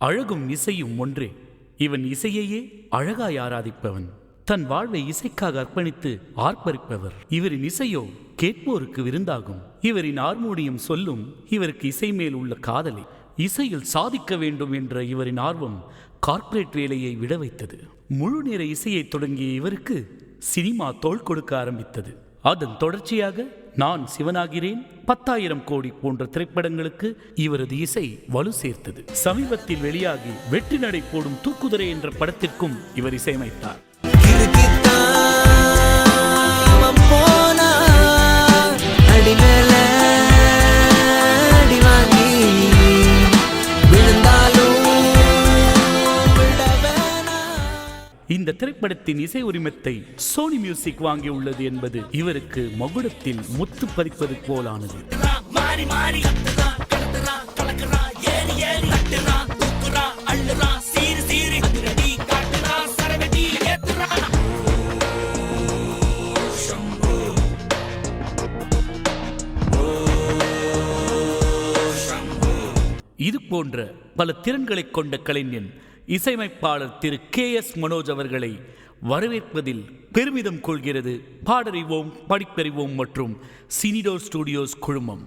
அழகும் இசையும் ஒன்றே. இவன் இசையையே அழகாய் ஆராதிப்பவன். தன் வாழ்வை இசைக்காக அர்ப்பணித்து ஆர்ப்பரிப்பவர். இவரின் இசையோ கேட்போருக்கு விருந்தாகும். இவரின் ஆர்மோனியம் சொல்லும் இவருக்கு இசை மேல் உள்ள காதலை. இசையில் சாதிக்க வேண்டும் என்ற இவரின் ஆர்வம் கார்ப்பரேட் வேலையை விட வைத்தது. முழு நேர இசையை தொடங்கிய இவருக்கு சினிமா தோள் கொடுக்க ஆரம்பித்தது. அதன் தொடர்ச்சியாக நான் சிவனாகிறேன், 10,000 கோடி போன்ற திரைப்படங்களுக்கு இவரது இசை வலு சேர்த்தது. சமீபத்தில் வெளியாகி வெற்றி நடை போடும் தூக்குதிரை என்ற படத்திற்கும் இவர் இசையமைத்தார். இந்த திரைப்படத்தின் இசை உரிமத்தை சோனி மியூசிக் வாங்கியுள்ளது என்பது இவருக்கு மகுடத்தில் முத்து பதிப்பது போலானது. இது போன்ற பல திறன்களை கொண்ட கலைஞன் இசையமைப்பாளர் திரு KS மனோஜ் அவர்களை வரவேற்பதில் பெருமிதம் கொள்கிறது பாடறிவோம் படிப்பறிவோம் மற்றும் சினிடோர் ஸ்டுடியோஸ் குழுமம்.